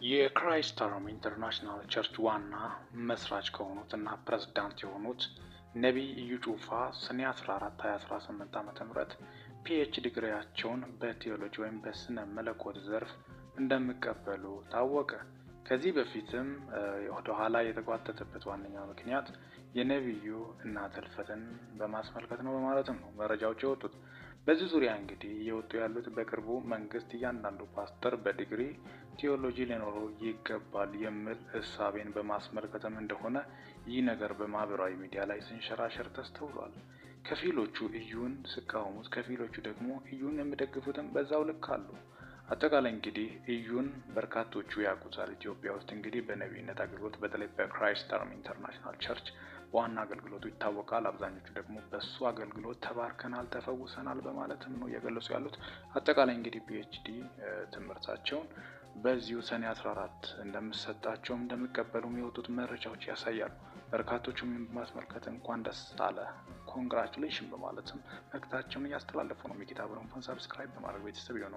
የክራይስት አርሚ ኢንተርናሽናል ቸርች ዋና መስራች ከሆኑትና ፕሬዝዳንት የሆኑት ነቢይ እዩ ጩፋ ሰኔ 14 2018 ዓ.ም ፒኤች ዲግሪያቸውን በቴዎሎጂ ወይም በስነ መለኮት ዘርፍ እንደሚቀበሉ ታወቀ። ከዚህ በፊትም ወደ ኋላ የተጓተተበት ዋነኛው ምክንያት የነቢዩ እናት ህልፈትን በማስመልከት ነው በማለትም ነው መረጃዎች የወጡት። በዚህ ዙሪያ እንግዲህ እየወጡ ያሉት በቅርቡ መንግስት እያንዳንዱ ፓስተር በዲግሪ ቴዎሎጂ ሊኖረው ይገባል የሚል እሳቤን በማስመልከትም እንደሆነ ይህ ነገር በማህበራዊ ሚዲያ ላይ ሲንሸራሸር ተስተውሏል። ከፊሎቹ እዩን ሲቃወሙት፣ ከፊሎቹ ደግሞ እዩን የሚደግፉትም በዛው ልክ አሉ። አጠቃላይ እንግዲህ እዩን በርካቶቹ ያውቁታል። ኢትዮጵያ ውስጥ እንግዲህ በነቢይነት አገልግሎት በተለይ በክራይስት አርሚ ኢንተርናሽናል ቸርች በዋና አገልግሎቱ ይታወቃል። አብዛኞቹ ደግሞ በሱ አገልግሎት ተባርከናል፣ ተፈውሰናል በማለትም ነው እየገለጹ ያሉት። አጠቃላይ እንግዲህ ፒኤችዲ ትምህርታቸውን በዚሁ ሰኔ 14 እንደሚሰጣቸውም እንደሚቀበሉም የወጡት መረጃዎች ያሳያሉ። በርካቶቹም በማስመልከት እንኳን ደስ አለ ኮንግራቹሌሽን በማለትም መልእክታቸውን እያስተላለፉ ነው። ሚኪታ ብሩን ሰብስክራይብ በማድረግ ቤተሰብ ይሁኑ።